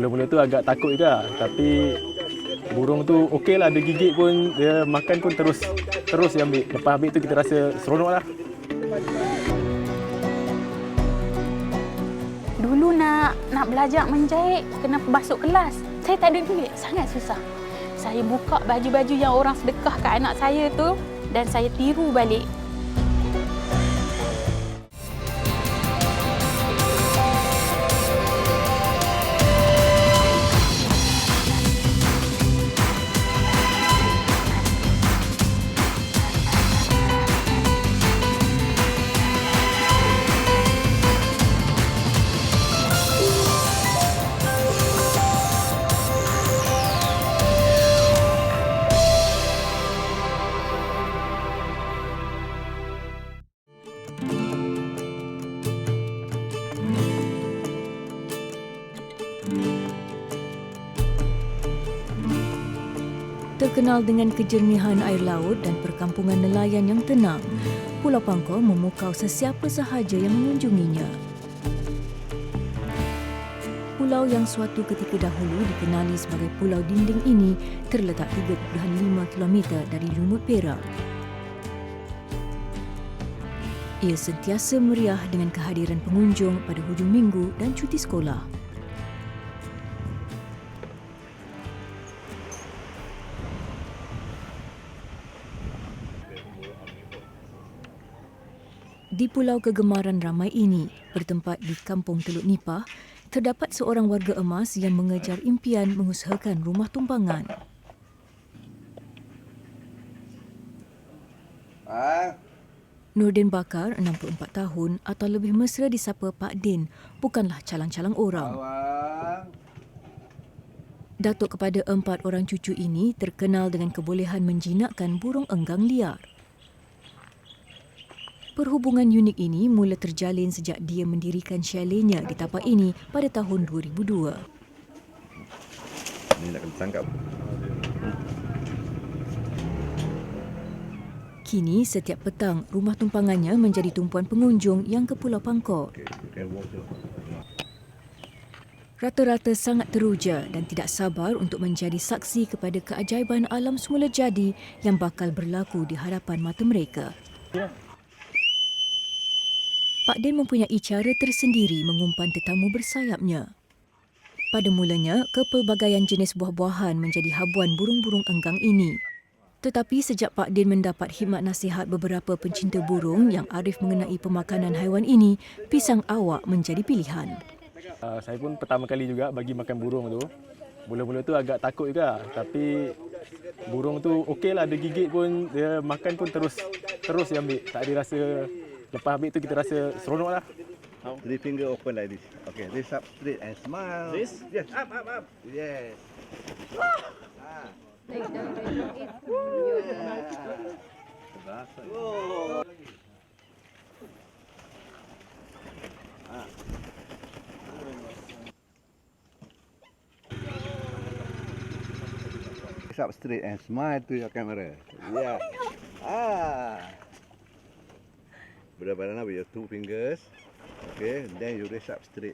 Mula-mula tu agak takut juga, tapi burung tu okey lah, dia gigit pun, dia makan pun terus dia ambil. Lepas ambil tu kita rasa seronok lah. Dulu nak belajar menjahit, kena basuh kelas. Saya tak ada duit, sangat susah. Saya buka baju-baju yang orang sedekah kat anak saya tu dan saya tiru balik. Terkenal dengan kejernihan air laut dan perkampungan nelayan yang tenang, Pulau Pangkor memukau sesiapa sahaja yang mengunjunginya. Pulau yang suatu ketika dahulu dikenali sebagai Pulau Dinding ini terletak 3.5 km dari Lumut Perak. Ia sentiasa meriah dengan kehadiran pengunjung pada hujung minggu dan cuti sekolah. Di pulau kegemaran ramai ini, bertempat di Kampung Teluk Nipah, terdapat seorang warga emas yang mengejar impian mengusahakan rumah tumpangan. Nurdin Bakar, 64 tahun atau lebih mesra disapa Pak Din, bukanlah calang-calang orang. Datuk kepada 4 orang cucu ini terkenal dengan kebolehan menjinakkan burung enggang liar. Perhubungan unik ini mula terjalin sejak dia mendirikan chaletnya di tapak ini pada tahun 2002. Ini nak kena tangkap. Kini setiap petang rumah tumpangannya menjadi tumpuan pengunjung yang ke Pulau Pangkor. Rata-rata sangat teruja dan tidak sabar untuk menjadi saksi kepada keajaiban alam semula jadi yang bakal berlaku di hadapan mata mereka. Pak Din mempunyai cara tersendiri mengumpan tetamu bersayapnya. Pada mulanya, kepelbagaian jenis buah-buahan menjadi habuan burung-burung enggang ini. Tetapi sejak Pak Din mendapat khidmat nasihat beberapa pencinta burung yang arif mengenai pemakanan haiwan ini, pisang awak menjadi pilihan. Saya pun pertama kali juga bagi makan burung tu. Mula-mula tu agak takut juga, tapi burung tu okey lah, dia gigit pun, dia makan pun terus dia ambil. Tak ada rasa. Lepas ambil tu kita rasa seronok lah. 3 finger open like this. Okay, raise up straight and smile. This? Yes, up. Yes. Raise up straight and smile to your camera. Yeah. Berada with your 2 fingers. Okay, then you raise up straight.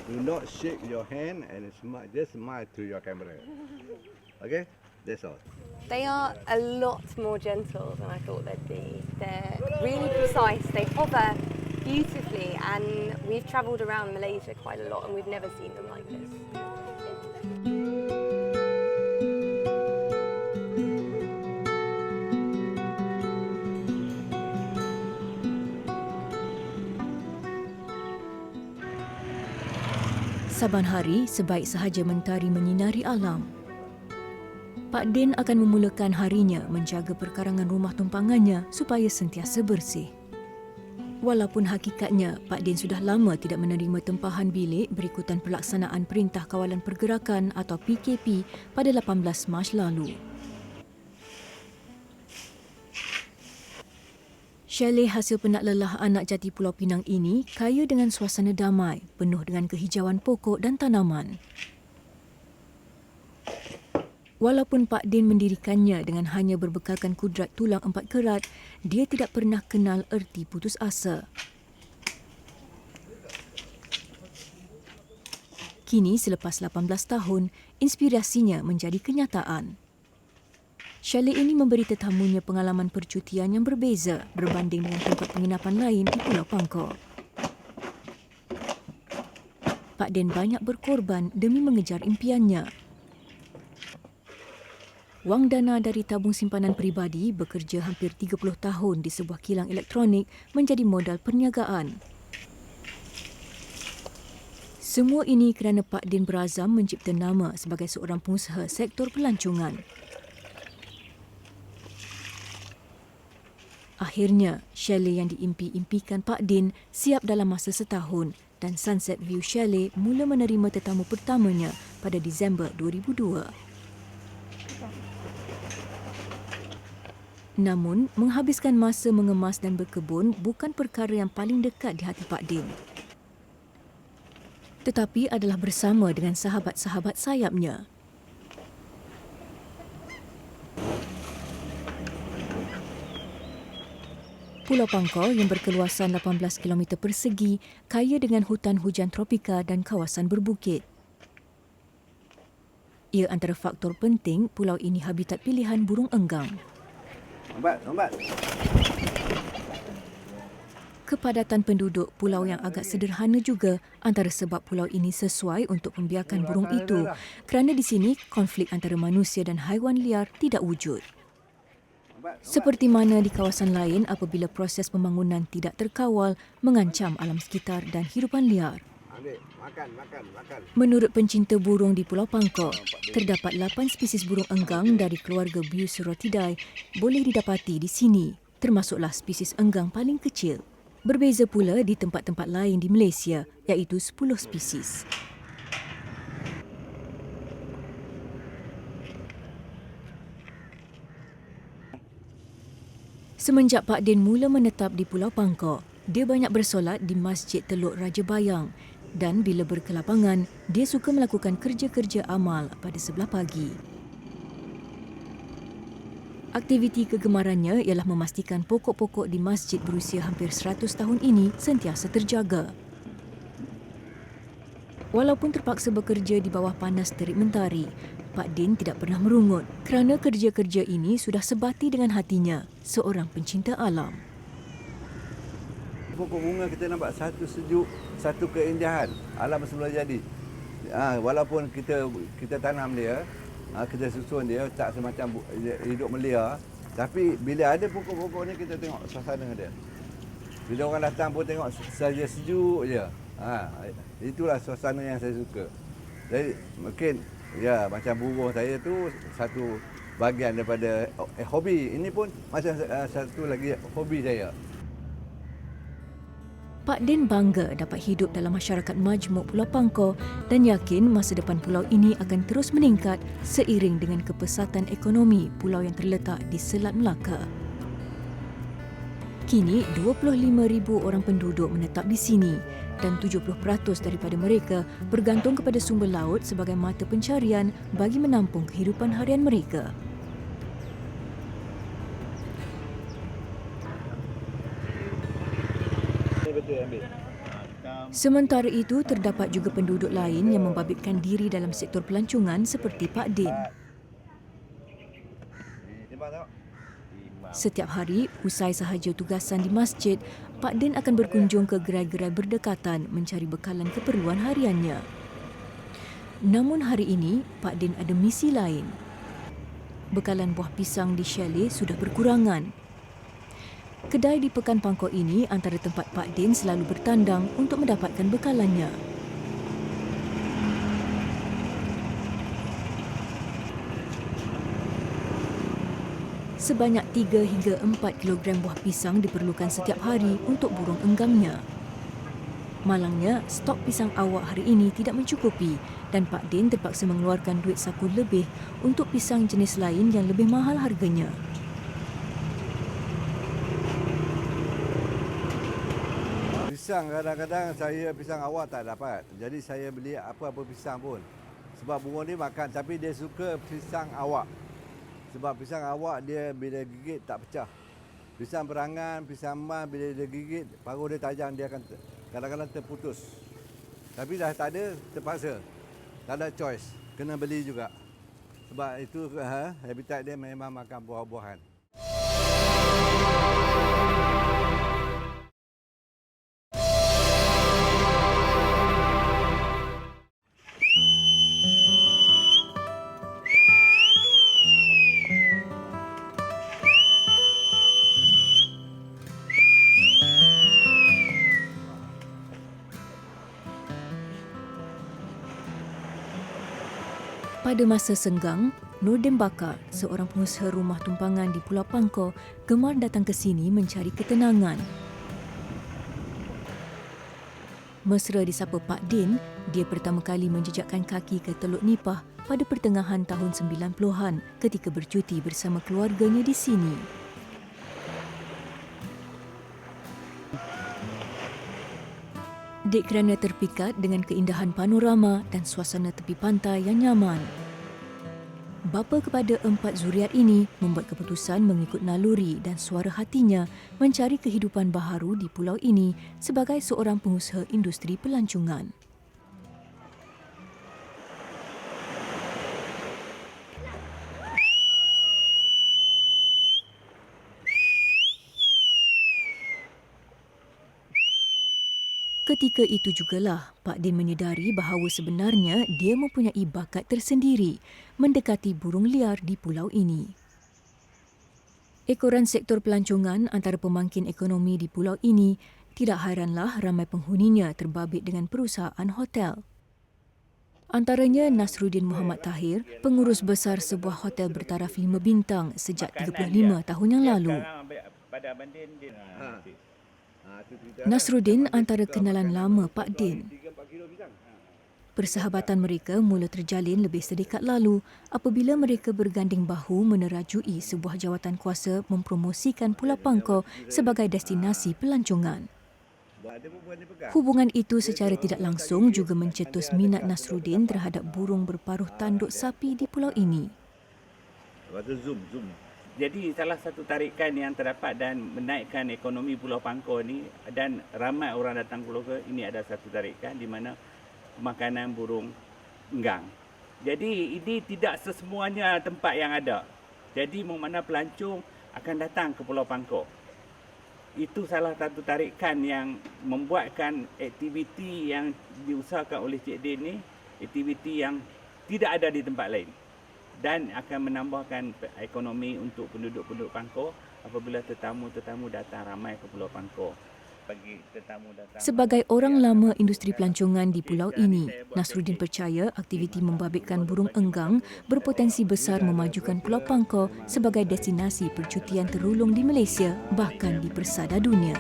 Do not shake your hand and smile, just smile to your camera. Okay, that's all. They are a lot more gentle than I thought they'd be. They're really precise, they hover beautifully, and we've travelled around Malaysia quite a lot and we've never seen them like this. Saban hari, sebaik sahaja mentari menyinari alam. Pak Din akan memulakan harinya menjaga perkarangan rumah tumpangannya supaya sentiasa bersih. Walaupun hakikatnya Pak Din sudah lama tidak menerima tempahan bilik berikutan pelaksanaan Perintah Kawalan Pergerakan atau PKP pada 18 Mac lalu. Chalet hasil penat lelah anak jati Pulau Pinang ini kaya dengan suasana damai, penuh dengan kehijauan pokok dan tanaman. Walaupun Pak Din mendirikannya dengan hanya berbekalkan kudrat tulang 4 kerat, dia tidak pernah kenal erti putus asa. Kini selepas 18 tahun, inspirasinya menjadi kenyataan. Chalet ini memberi tetamunya pengalaman percutian yang berbeza berbanding dengan tempat penginapan lain di Pulau Pangkor. Pak Den banyak berkorban demi mengejar impiannya. Wang dana dari tabung simpanan peribadi bekerja hampir 30 tahun di sebuah kilang elektronik menjadi modal perniagaan. Semua ini kerana Pak Din berazam mencipta nama sebagai seorang pengusaha sektor pelancongan. Akhirnya, chalet yang diimpi-impikan Pak Din siap dalam masa setahun dan Sunset View Chalet mula menerima tetamu pertamanya pada Disember 2002. Namun, menghabiskan masa mengemas dan berkebun bukan perkara yang paling dekat di hati Pak Din. Tetapi adalah bersama dengan sahabat-sahabat sayapnya. Pulau Pangkor yang berkeluasan 18 km persegi kaya dengan hutan hujan tropika dan kawasan berbukit. Ia antara faktor penting pulau ini habitat pilihan burung enggang. Lambat. Kepadatan penduduk pulau yang agak sederhana juga antara sebab pulau ini sesuai untuk membiarkan burung itu kerana di sini konflik antara manusia dan haiwan liar tidak wujud. Seperti mana di kawasan lain apabila proses pembangunan tidak terkawal mengancam alam sekitar dan hidupan liar. Makan. Menurut pencinta burung di Pulau Pangkor, terdapat 8 spesies burung enggang dari keluarga Bucerotidae boleh didapati di sini, termasuklah spesies enggang paling kecil. Berbeza pula di tempat-tempat lain di Malaysia, iaitu 10 spesies. Semenjak Pak Din mula menetap di Pulau Pangkor, dia banyak bersolat di Masjid Teluk Raja Bayang dan bila berkelapangan, dia suka melakukan kerja-kerja amal pada sebelah pagi. Aktiviti kegemarannya ialah memastikan pokok-pokok di masjid berusia hampir 100 tahun ini sentiasa terjaga. Walaupun terpaksa bekerja di bawah panas terik mentari, Pak Din tidak pernah merungut kerana kerja-kerja ini sudah sebati dengan hatinya, seorang pencinta alam. Pokok bunga kita nampak satu sejuk, satu keindahan. Alam semula jadi. Walaupun kita tanam dia, kita susun dia tak semacam hidup melia, tapi bila ada pokok-pokok ni kita tengok suasana dia. Bila orang datang pun tengok saja sejuk je. Itulah suasana yang saya suka. Jadi mungkin ya macam burung saya tu satu bahagian daripada hobi. Ini pun macam satu lagi hobi saya. Pak Din bangga dapat hidup dalam masyarakat majmuk Pulau Pangkor dan yakin masa depan pulau ini akan terus meningkat seiring dengan kepesatan ekonomi pulau yang terletak di Selat Melaka. Kini 25,000 orang penduduk menetap di sini dan 70% daripada mereka bergantung kepada sumber laut sebagai mata pencarian bagi menampung kehidupan harian mereka. Sementara itu, terdapat juga penduduk lain yang membabitkan diri dalam sektor pelancongan seperti Pak Din. Setiap hari, usai sahaja tugasan di masjid, Pak Din akan berkunjung ke gerai-gerai berdekatan mencari bekalan keperluan hariannya. Namun hari ini, Pak Din ada misi lain. Bekalan buah pisang di chalet sudah berkurangan. Kedai di Pekan Pangkor ini antara tempat Pak Din selalu bertandang untuk mendapatkan bekalannya. Sebanyak 3 hingga 4 kilogram buah pisang diperlukan setiap hari untuk burung enggangnya. Malangnya, stok pisang awak hari ini tidak mencukupi dan Pak Din terpaksa mengeluarkan duit saku lebih untuk pisang jenis lain yang lebih mahal harganya. Pisang kadang-kadang saya pisang awak tak dapat. Jadi saya beli apa-apa pisang pun. Sebab burung ni makan tapi dia suka pisang awak. Sebab pisang awak dia bila gigit tak pecah. Pisang berangan, pisang emas bila dia gigit, paruh dia tajam dia akan kadang-kadang terputus. Tapi dah tak ada, terpaksa. Tak ada choice. Kena beli juga. Sebab itu habitat dia memang makan buah-buahan. Pada masa senggang, Nordin Bakar, seorang pengusaha rumah tumpangan di Pulau Pangkor, gemar datang ke sini mencari ketenangan. Mesra disapa Pak Din, dia pertama kali menjejakkan kaki ke Teluk Nipah pada pertengahan tahun 90-an ketika bercuti bersama keluarganya di sini. Dek kerana terpikat dengan keindahan panorama dan suasana tepi pantai yang nyaman. Bapa kepada 4 zuriat ini membuat keputusan mengikut naluri dan suara hatinya mencari kehidupan baharu di pulau ini sebagai seorang pengusaha industri pelancongan. Ketika itu jugalah Pak Din menyedari bahawa sebenarnya dia mempunyai bakat tersendiri mendekati burung liar di pulau ini. Ekoran sektor pelancongan antara pemangkin ekonomi di pulau ini, tidak hairanlah ramai penghuninya terbabit dengan perusahaan hotel. Antaranya Nasruddin Muhammad Tahir, pengurus besar sebuah hotel bertaraf 5 bintang sejak 35 tahun yang lalu. Nasruddin antara kenalan lama Pak Din. Persahabatan mereka mula terjalin lebih sedekat lalu apabila mereka berganding bahu menerajui sebuah jawatan kuasa mempromosikan Pulau Pangkor sebagai destinasi pelancongan. Hubungan itu secara tidak langsung juga mencetus minat Nasruddin terhadap burung berparuh tanduk sapi di pulau ini. Jadi salah satu tarikan yang terdapat dan menaikkan ekonomi Pulau Pangkor ni dan ramai orang datang pulau ini ada satu tarikan di mana makanan burung enggang. Jadi ini tidak sesemuanya tempat yang ada. Jadi mana pelancong akan datang ke Pulau Pangkor. Itu salah satu tarikan yang membuatkan aktiviti yang diusahakan oleh Cik Din ni aktiviti yang tidak ada di tempat lain. Dan akan menambahkan ekonomi untuk penduduk-penduduk Pangkor apabila tetamu-tetamu datang ramai ke Pulau Pangkor. Bagi tetamu datang sebagai orang lama industri pelancongan di pulau ini, Nasruddin percaya aktiviti membabitkan burung enggang berpotensi besar memajukan Pulau Pangkor sebagai destinasi percutian terulung di Malaysia bahkan di persada dunia.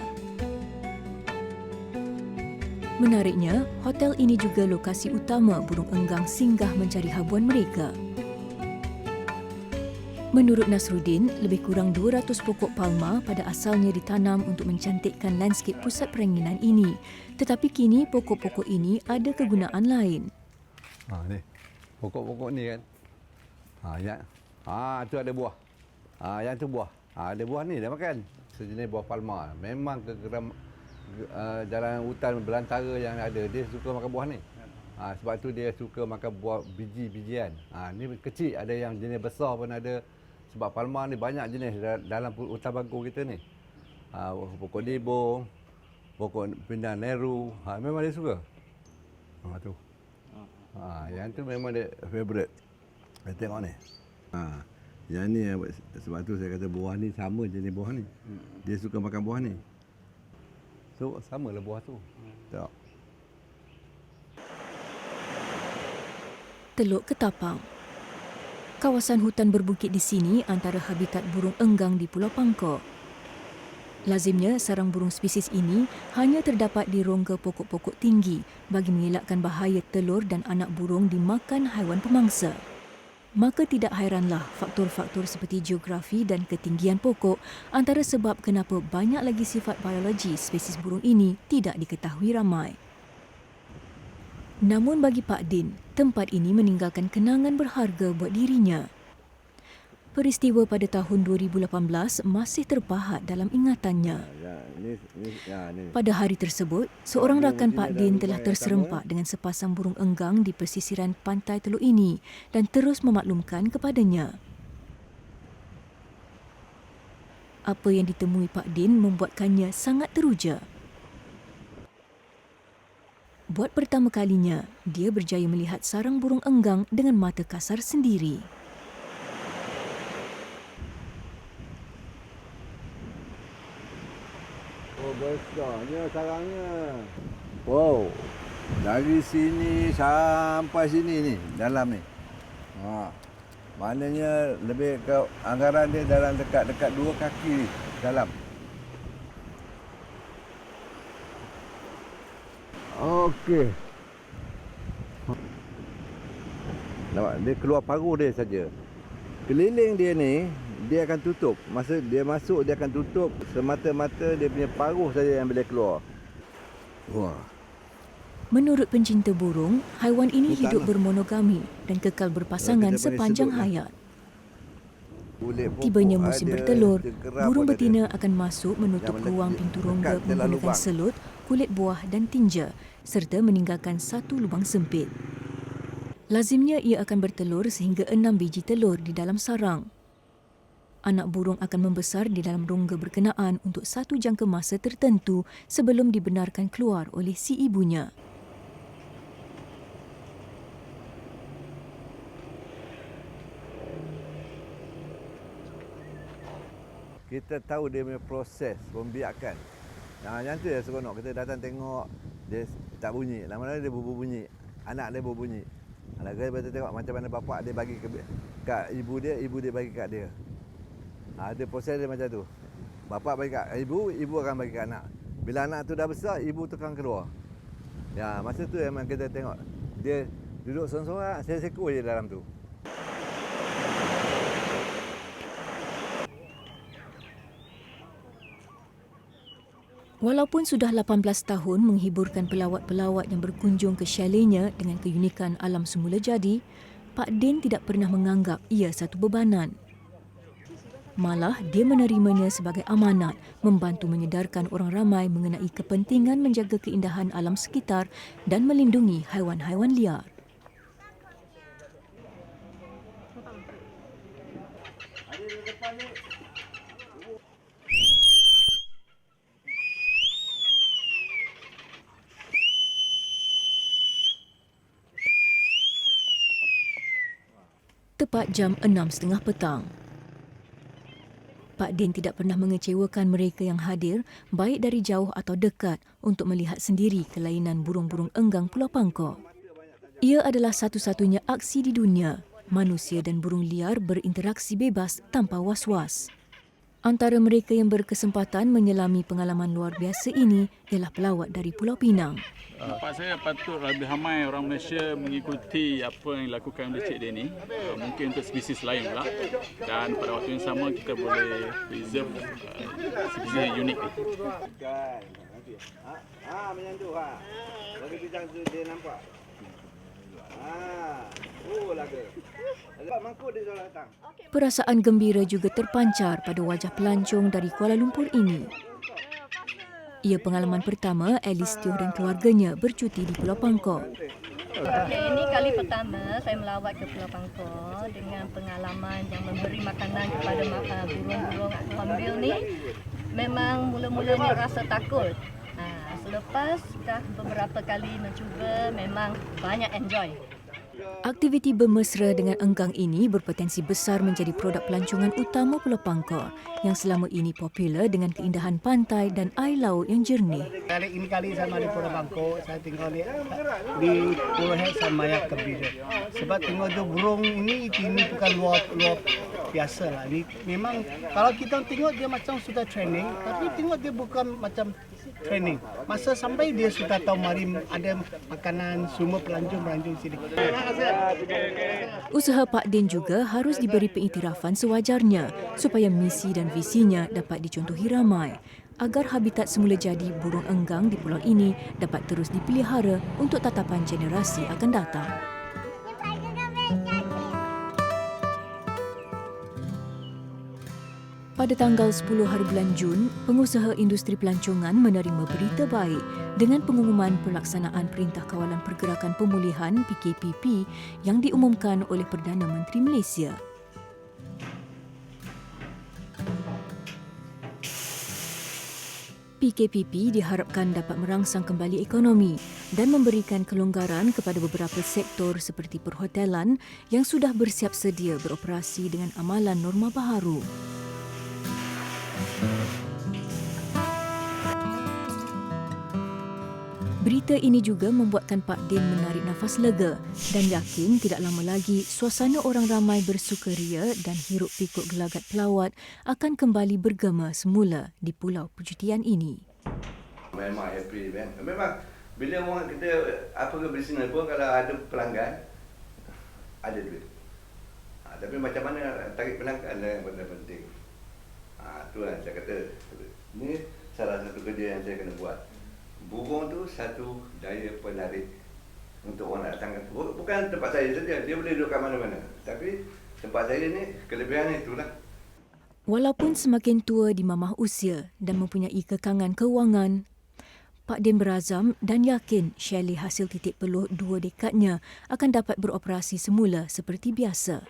Menariknya, hotel ini juga lokasi utama burung enggang singgah mencari habuan mereka. Menurut Nasruddin, lebih kurang 200 pokok palma pada asalnya ditanam untuk mencantikkan lanskip pusat peranginan ini. Tetapi kini pokok-pokok ini ada kegunaan lain. Ni. Pokok-pokok ni kan. Tu ada buah. Yang tu buah. Ada buah ni dah makan. Sejenis buah palma. Memang jalan hutan belantara yang ada, dia suka makan buah ni. Sebab tu dia suka makan buah biji-bijian. Ni kecil, ada yang jenis besar pun ada. Sebab palma ni banyak jenis dalam hutan bangku kita ni. Pokok libung, pokok pindang Nehru, memang dia suka. Tu. Yang tu memang dia favourite. Saya tengok ni. Yang ni sebab tu saya kata buah ni sama jenis buah ni. Dia suka makan buah ni. So samalah buah tu. Tengok. Teluk Ketapang. Kawasan hutan berbukit di sini antara habitat burung enggang di Pulau Pangkor. Lazimnya, sarang burung spesies ini hanya terdapat di rongga pokok-pokok tinggi bagi mengelakkan bahaya telur dan anak burung dimakan haiwan pemangsa. Maka tidak hairanlah faktor-faktor seperti geografi dan ketinggian pokok antara sebab kenapa banyak lagi sifat biologi spesies burung ini tidak diketahui ramai. Namun bagi Pak Din, tempat ini meninggalkan kenangan berharga buat dirinya. Peristiwa pada tahun 2018 masih terpahat dalam ingatannya. Ni. Pada hari tersebut, seorang rakan Pak Din telah terserempak dengan sepasang burung enggang di pesisiran pantai Teluk ini dan terus memaklumkan kepadanya. Apa yang ditemui Pak Din membuatkannya sangat teruja. Buat pertama kalinya, dia berjaya melihat sarang burung enggang dengan mata kasar sendiri. Oh, besarnya sarangnya. Wow. Dari sini sampai sini ni, dalam ni. Maknanya lebih ke anggaran dia dalam dekat 2 kaki dalam. Okey. Nampak dia keluar paruh dia saja. Keliling dia ni dia akan tutup. Masa dia masuk dia akan tutup semata-mata dia punya paruh saja yang boleh keluar. Wah. Menurut pencinta burung, haiwan ini hidup bermonogami dan kekal berpasangan sepanjang hayat. Tibanya musim bertelur, burung betina akan masuk menutup ruang pintu rongga menggunakan selut, kulit buah dan tinja serta meninggalkan satu lubang sempit. Lazimnya ia akan bertelur sehingga 6 biji telur di dalam sarang. Anak burung akan membesar di dalam rongga berkenaan untuk satu jangka masa tertentu sebelum dibenarkan keluar oleh si ibunya. Kita tahu dia punya proses pembiakan. Yang tu ya seronok. Kita datang tengok, dia tak bunyi. Lama-lama dia berbunyi. Anak dia berbunyi. Kita tengok macam mana bapak dia bagi kat ibu dia bagi kat dia. Ada proses dia macam tu. Bapak bagi kat ibu akan bagi kat anak. Bila anak tu dah besar, ibu tu akan keluar. Ya, masa tu memang kita tengok. Dia duduk sorang-sorang, sekor je dalam tu. Walaupun sudah 18 tahun menghiburkan pelawat-pelawat yang berkunjung ke chaletnya dengan keunikan alam semula jadi, Pak Din tidak pernah menganggap ia satu bebanan. Malah, dia menerimanya sebagai amanat membantu menyedarkan orang ramai mengenai kepentingan menjaga keindahan alam sekitar dan melindungi haiwan-haiwan liar. Tepat jam 6.30 petang. Pak Din tidak pernah mengecewakan mereka yang hadir, baik dari jauh atau dekat, untuk melihat sendiri kelainan burung-burung enggang Pulau Pangkor. Ia adalah satu-satunya aksi di dunia, manusia dan burung liar berinteraksi bebas tanpa was-was. Antara mereka yang berkesempatan menyelami pengalaman luar biasa ini ialah pelawat dari Pulau Pinang. Pendapat saya patut lebih ramai orang Malaysia mengikuti apa yang dilakukan oleh Cik Denny. Mungkin untuk spesies lain pula. Dan pada waktu yang sama kita boleh preserve spesies unik ni. Macam tu ha. Bagi pisang tu dia nampak. Laga. Mangkuk dia dah datang. Perasaan gembira juga terpancar pada wajah pelancong dari Kuala Lumpur ini. Ia pengalaman pertama Alice Teo dan keluarganya bercuti di Pulau Pangkor. Ini kali pertama saya melawat ke Pulau Pangkor dengan pengalaman yang memberi makanan kepada burung-burung hornbill ni. Memang mula-mulanya rasa takut. Selepas dah beberapa kali mencuba, memang banyak enjoy. Aktiviti bermesra dengan enggang ini berpotensi besar menjadi produk pelancongan utama Pulau Pangkor yang selama ini popular dengan keindahan pantai dan air laut yang jernih. Kali sama di Pulau Pangkor, saya tinggal di Pulau Hek sama yang gembira. Sebab tengok tu burung ini bukan luar biasa lah. Ini memang kalau kita tengok dia macam sudah training, tapi tengok dia bukan macam training. Masa sampai dia sudah tahu mari ada makanan semua pelancong sini. Usaha Pak Din juga harus diberi pengiktirafan sewajarnya supaya misi dan visinya dapat dicontohi ramai agar habitat semula jadi burung enggang di pulau ini dapat terus dipelihara untuk tatapan generasi akan datang. Pada tanggal 10 hari bulan Jun, pengusaha industri pelancongan menerima berita baik dengan pengumuman pelaksanaan Perintah Kawalan Pergerakan Pemulihan PKPP yang diumumkan oleh Perdana Menteri Malaysia. PKPP diharapkan dapat merangsang kembali ekonomi dan memberikan kelonggaran kepada beberapa sektor seperti perhotelan yang sudah bersiap sedia beroperasi dengan amalan norma baharu. Berita ini juga membuatkan Pak Din menarik nafas lega dan yakin tidak lama lagi suasana orang ramai bersukaria dan hiruk pikuk gelagat pelawat akan kembali bergema semula di pulau percutian ini. Memang happy kan. Memang bila orang kita apa ke bisnes pun kalau ada pelanggan ada duit. Tapi macam mana tarik pelanggan adalah yang benda penting. Itulah saya kata ini salah satu kerja yang saya kena buat. Burung tu satu daya penarik untuk orang nak datang. Bukan tempat saya saja, dia boleh duduk kat mana-mana. Tapi tempat saya ni kelebihannya itulah. Walaupun semakin tua di mamah usia dan mempunyai kekangan kewangan, Pak Din berazam dan yakin chalet hasil titik peluh 2 dekadnya akan dapat beroperasi semula seperti biasa.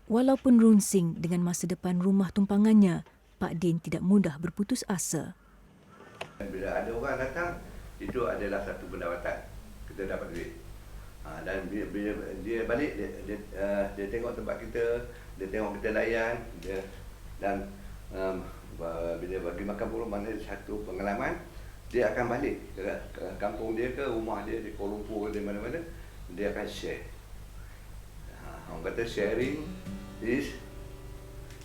Walaupun runsing dengan masa depan rumah tumpangannya, Pak Din tidak mudah berputus asa. Bila ada orang datang, itu adalah satu pendapatan. Kita dapat duit. Dan bila dia balik, dia tengok tempat kita, dia tengok kita layan, dan bila bagi makan burung mana satu pengalaman, dia akan balik ke kampung dia ke rumah dia di Kuala Lumpur di mana-mana, dia akan share. Orang kata sharing is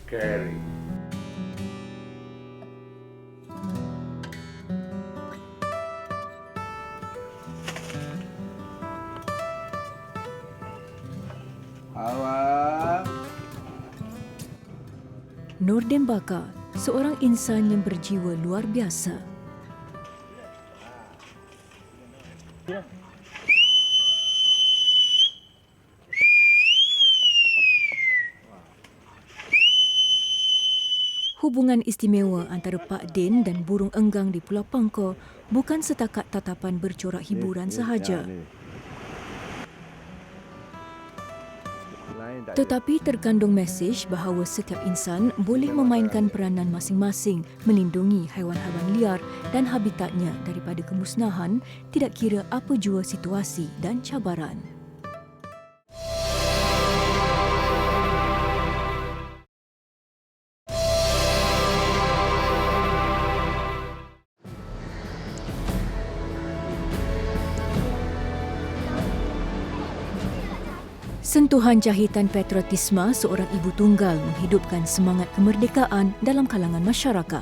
caring. Nordin Bakar, seorang insan yang berjiwa luar biasa. Hubungan istimewa antara Pak Din dan burung enggang di Pulau Pangkor bukan setakat tatapan bercorak hiburan sahaja. Tetapi terkandung mesej bahawa setiap insan boleh memainkan peranan masing-masing melindungi haiwan-haiwan liar dan habitatnya daripada kemusnahan, tidak kira apa jua situasi dan cabaran. Sentuhan jahitan patriotisme seorang ibu tunggal menghidupkan semangat kemerdekaan dalam kalangan masyarakat.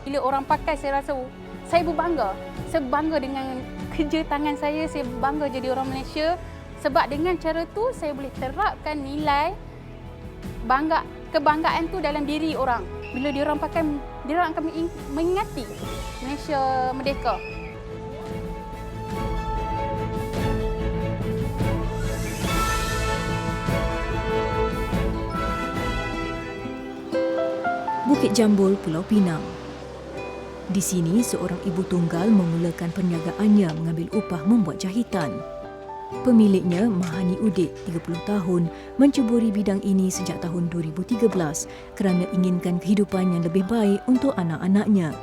Bila orang pakai, saya rasa saya berbangga. Saya bangga dengan kerja tangan saya bangga jadi orang Malaysia. Sebab dengan cara tu saya boleh terapkan nilai kebanggaan tu dalam diri orang. Bila dia orang pakai, dia orang akan mengingati Malaysia merdeka. Bukit Jambul, Pulau Pinang. Di sini, seorang ibu tunggal memulakan perniagaannya mengambil upah membuat jahitan. Pemiliknya, Mahani Udik, 30 tahun, menceburi bidang ini sejak tahun 2013 kerana inginkan kehidupan yang lebih baik untuk anak-anaknya.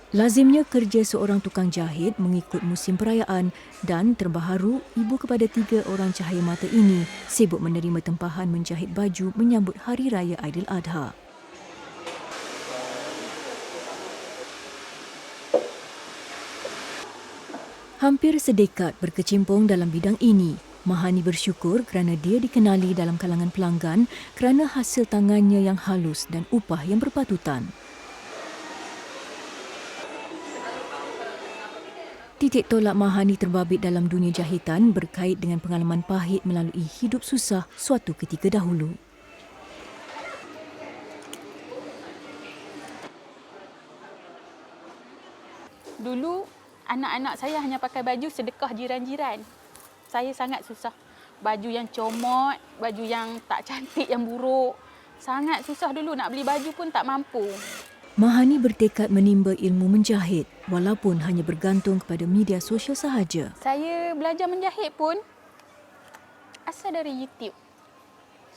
Lazimnya kerja seorang tukang jahit mengikut musim perayaan dan terbaharu ibu kepada 3 orang cahaya mata ini sibuk menerima tempahan menjahit baju menyambut Hari Raya Aidiladha. Hampir sedekad berkecimpung dalam bidang ini, Mahani bersyukur kerana dia dikenali dalam kalangan pelanggan kerana hasil tangannya yang halus dan upah yang berpatutan. Titik tolak Mahani terbabit dalam dunia jahitan berkait dengan pengalaman pahit melalui hidup susah suatu ketika dahulu. Dulu, anak-anak saya hanya pakai baju sedekah jiran-jiran. Saya sangat susah. baju yang comot, baju yang tak cantik, yang buruk. Sangat susah dulu nak beli baju pun tak mampu. Mahani bertekad menimba ilmu menjahit walaupun hanya bergantung kepada media sosial sahaja. Saya belajar menjahit pun asal dari YouTube.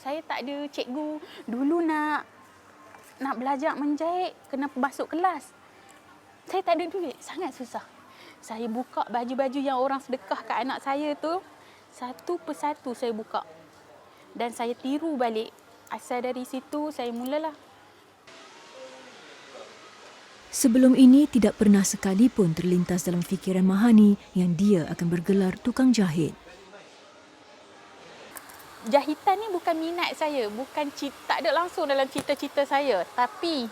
Saya tak ada cikgu. Dulu nak belajar menjahit kena masuk kelas. Saya tak ada duit, sangat susah. Saya buka baju-baju yang orang sedekah kat anak saya tu, satu persatu saya buka. Dan saya tiru balik. Asal dari situ saya mulalah. Sebelum ini tidak pernah sekalipun terlintas dalam fikiran Mahani yang dia akan bergelar tukang jahit. Jahitan ni bukan minat saya, tak ada langsung dalam cita-cita saya. Tapi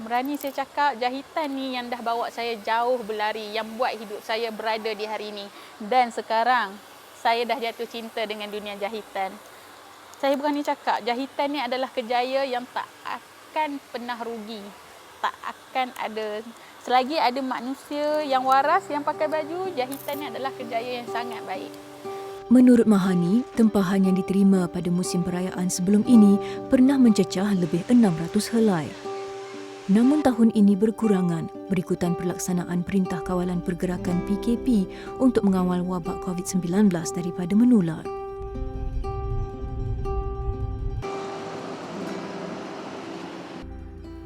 berani saya cakap, jahitan ni yang dah bawa saya jauh berlari, yang buat hidup saya berada di hari ini. Dan sekarang saya dah jatuh cinta dengan dunia jahitan. Saya berani cakap, jahitan ni adalah kerjaya yang tak akan pernah rugi. Tak akan ada. Selagi ada manusia yang waras yang pakai baju, jahitan ni adalah kerjaya yang sangat baik. Menurut Mahani, tempahan yang diterima pada musim perayaan sebelum ini pernah mencecah lebih 600 helai. Namun tahun ini berkurangan berikutan pelaksanaan Perintah Kawalan Pergerakan PKP untuk mengawal wabak COVID-19 daripada menular.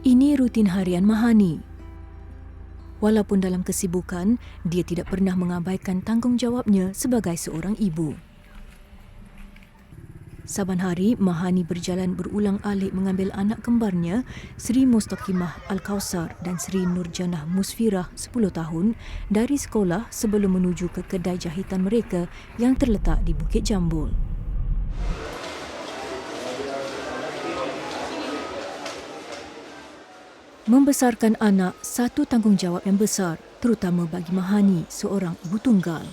Ini rutin harian Mahani. Walaupun dalam kesibukan, dia tidak pernah mengabaikan tanggungjawabnya sebagai seorang ibu. Saban hari, Mahani berjalan berulang-alik mengambil anak kembarnya, Sri Mustaqimah Al-Kausar dan Sri Nurjanah Musfirah 10 tahun dari sekolah sebelum menuju ke kedai jahitan mereka yang terletak di Bukit Jambul. Membesarkan anak satu tanggungjawab yang besar, terutama bagi Mahani, seorang ibu tunggal.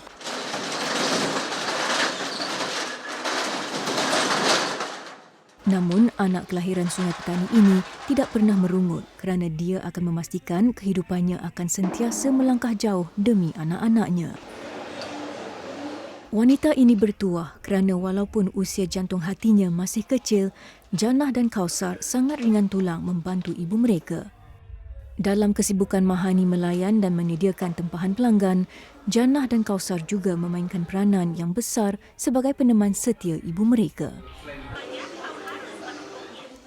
Namun, anak kelahiran Sungai Petani ini tidak pernah merungut kerana dia akan memastikan kehidupannya akan sentiasa melangkah jauh demi anak-anaknya. Wanita ini bertuah kerana walaupun usia jantung hatinya masih kecil, Janah dan Kausar sangat ringan tulang membantu ibu mereka. Dalam kesibukan Mahani melayan dan menyediakan tempahan pelanggan, Janah dan Kausar juga memainkan peranan yang besar sebagai peneman setia ibu mereka.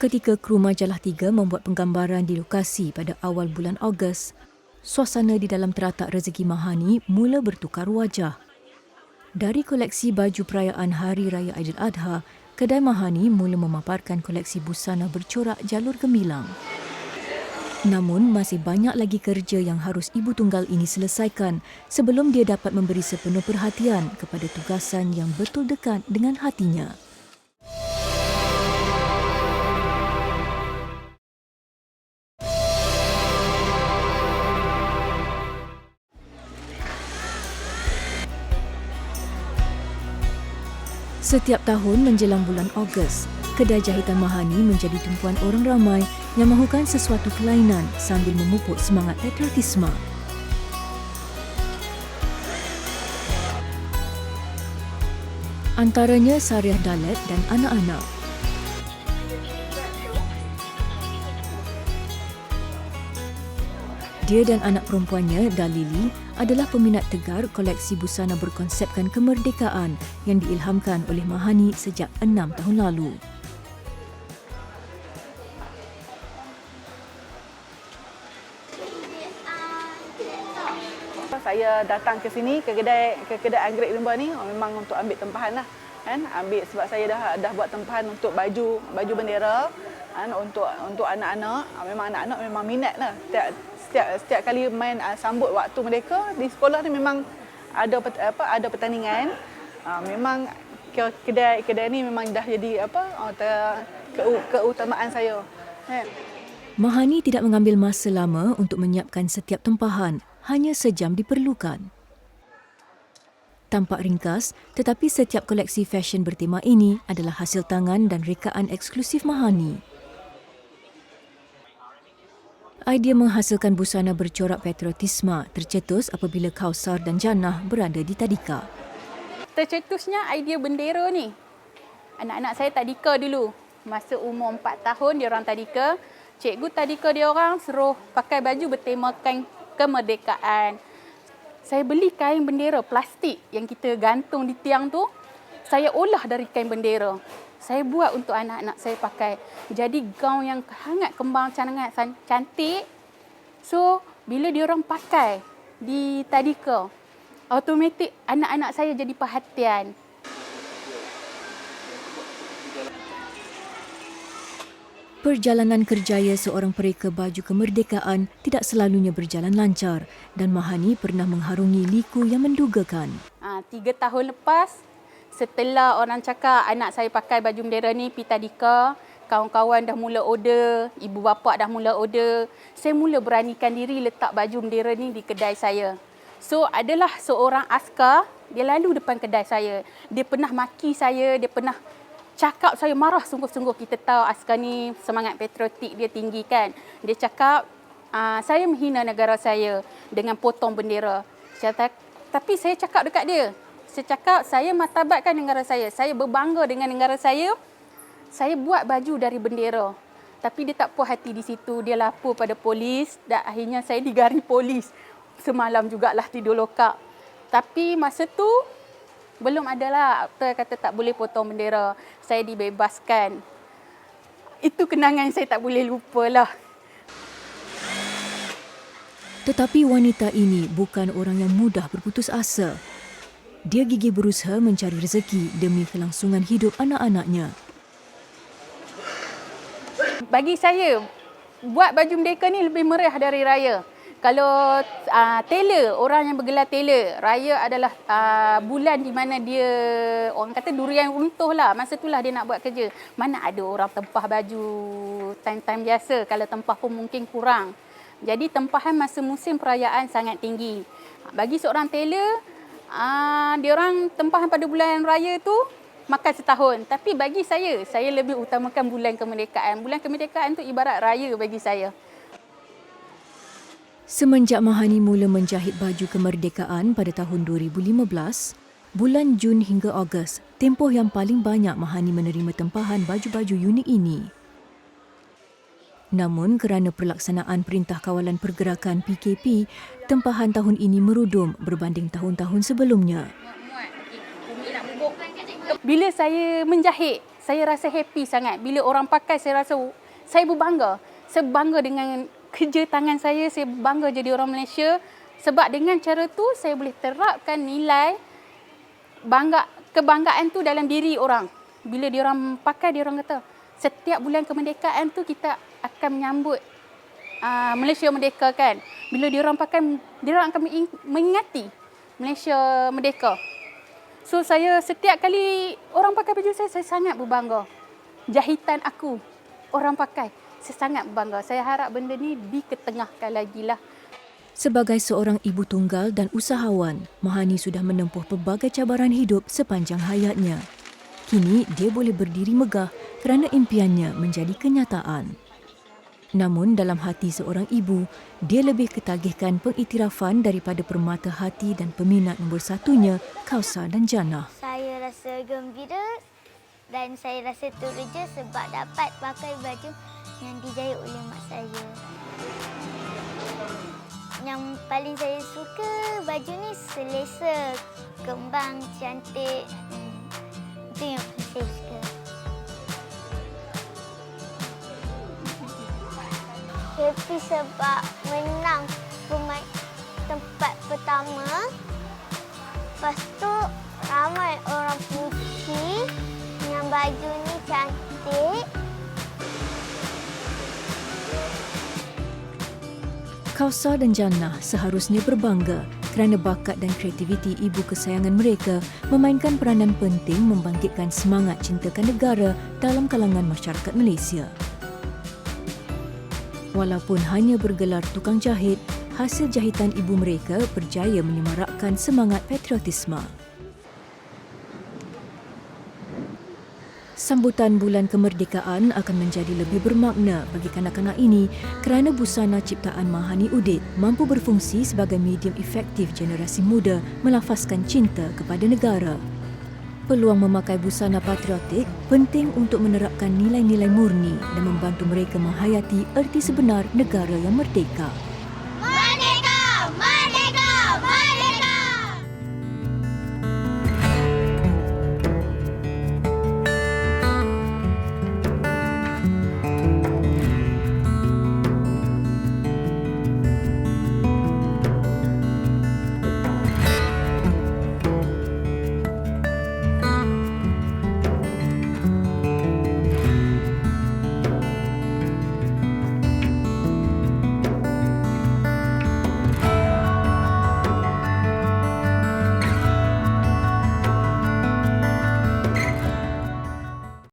Ketika kru Majalah 3 membuat penggambaran di lokasi pada awal bulan Ogos, suasana di dalam teratak rezeki Mahani mula bertukar wajah. Dari koleksi baju perayaan Hari Raya Aidiladha, kedai Mahani mula memaparkan koleksi busana bercorak jalur gemilang. Namun, masih banyak lagi kerja yang harus ibu tunggal ini selesaikan sebelum dia dapat memberi sepenuh perhatian kepada tugasan yang betul dekat dengan hatinya. Setiap tahun menjelang bulan Ogos, kedai jahitan Mahani menjadi tumpuan orang ramai yang mahukan sesuatu kelainan sambil memupuk semangat patriotisme. Antaranya Sariah Dalet dan anak-anak. Dia dan anak perempuannya, Dalili, adalah peminat tegar koleksi busana berkonsepkan kemerdekaan yang diilhamkan oleh Mahani sejak 6 tahun lalu. Saya datang ke sini ke kedai anggrek Rimba ni memang untuk ambil tempahan lah kan, ambil sebab saya dah buat tempahan untuk baju bendera kan, untuk anak-anak. Memang anak-anak memang minat lah. Setiap kali main sambut waktu mereka di sekolah ni memang ada pertandingan. Memang kedai ni memang dah jadi keutamaan saya. Mahani tidak mengambil masa lama untuk menyiapkan setiap tempahan, hanya sejam diperlukan. Tampak ringkas, tetapi setiap koleksi fashion bertema ini adalah hasil tangan dan rekaan eksklusif Mahani. Idea menghasilkan busana bercorak patriotisme tercetus apabila Kausar dan Janah berada di tadika. tercetusnya idea bendera ni. Anak-anak saya tadika dulu. Masa umur 4 tahun, dia orang tadika. Cikgu tadika dia orang suruh pakai baju bertemakan kemerdekaan. Saya beli kain bendera plastik yang kita gantung di tiang tu. Saya olah dari kain bendera. Saya buat untuk anak-anak saya pakai. Jadi gaun yang sangat kembang, sangat cantik. So, bila dia orang pakai di tadika, automatik anak-anak saya jadi perhatian. Perjalanan kerjaya seorang pereka baju kemerdekaan tidak selalunya berjalan lancar dan Mahani pernah mengharungi liku yang mendugakan. 3 tahun lepas, setelah orang cakap anak saya pakai baju bendera ni pergi tadika, kawan-kawan dah mula order, ibu bapa dah mula order, saya mula beranikan diri letak baju bendera ni di kedai saya. So, adalah seorang askar, dia lalu depan kedai saya. Dia pernah maki saya, dia pernah cakap saya marah sungguh-sungguh. Kita tahu askar ni semangat patriotik dia tinggi kan. Dia cakap, saya menghina negara saya dengan potong bendera. Tapi saya cakap dekat dia, saya cakap saya martabatkan negara saya berbangga dengan negara saya buat baju dari bendera. Tapi dia tak puas hati di situ, dia lapor pada polis dan akhirnya saya digari polis. Semalam jugalah tidur lokap. Tapi masa tu belum adalah akta kata tak boleh potong bendera. Saya dibebaskan. Itu kenangan yang saya tak boleh lupalah. Tetapi wanita ini bukan orang yang mudah berputus asa. Dia gigih berusaha mencari rezeki demi kelangsungan hidup anak-anaknya. Bagi saya, buat baju merdeka ni lebih meriah dari raya. Kalau tailor, orang yang bergelar tailor, raya adalah bulan di mana dia, orang kata durian runtuh lah. Masa itulah dia nak buat kerja. Mana ada orang tempah baju time-time biasa, kalau tempah pun mungkin kurang. Jadi tempahan masa musim perayaan sangat tinggi. Bagi seorang tailor, dia orang tempahan pada bulan raya tu makan setahun. Tapi bagi saya lebih utamakan bulan kemerdekaan. Bulan kemerdekaan tu ibarat raya bagi saya. Semenjak Mahani mula menjahit baju kemerdekaan pada tahun 2015, bulan Jun hingga Ogos, tempoh yang paling banyak Mahani menerima tempahan baju-baju unik ini. Namun kerana pelaksanaan Perintah Kawalan Pergerakan PKP, tempahan tahun ini merudum berbanding tahun-tahun sebelumnya. Bila saya menjahit, saya rasa happy sangat. Bila orang pakai, saya rasa saya berbangga. Saya bangga dengan kerja tangan saya bangga jadi orang Malaysia. Sebab dengan cara tu, saya boleh terapkan nilai kebanggaan tu dalam diri orang. Bila dia orang pakai, dia orang kata, setiap bulan kemerdekaan tu kita akan menyambut Malaysia merdeka kan. Bila dia orang pakai, dia orang akan mengingati Malaysia merdeka. So saya setiap kali orang pakai baju saya sangat berbangga. Jahitan aku, orang pakai, saya sangat berbangga. Saya harap benda ni diketengahkan lagi lah. Sebagai seorang ibu tunggal dan usahawan, Mahani sudah menempuh pelbagai cabaran hidup sepanjang hayatnya. Kini dia boleh berdiri megah kerana impiannya menjadi kenyataan. Namun dalam hati seorang ibu, dia lebih ketagihkan pengiktirafan daripada permata hati dan peminat nombor satunya, Kausar dan Jannah. Saya rasa gembira dan saya rasa teruja sebab dapat pakai baju yang dijahit oleh mak saya. Yang paling saya suka baju ni selesa, kembang, cantik. Itu yang saya suka. Happy sebab menang tempat pertama. Lepas tu ramai orang puji yang baju ni cantik. Kausar dan Jannah seharusnya berbangga kerana bakat dan kreativiti ibu kesayangan mereka memainkan peranan penting membangkitkan semangat cintakan negara dalam kalangan masyarakat Malaysia. Walaupun hanya bergelar tukang jahit, hasil jahitan ibu mereka berjaya menyemarakkan semangat patriotisme. Sambutan Bulan Kemerdekaan akan menjadi lebih bermakna bagi kanak-kanak ini kerana busana ciptaan Mahani Udit mampu berfungsi sebagai medium efektif generasi muda melafazkan cinta kepada negara. Peluang memakai busana patriotik penting untuk menerapkan nilai-nilai murni dan membantu mereka menghayati erti sebenar negara yang merdeka.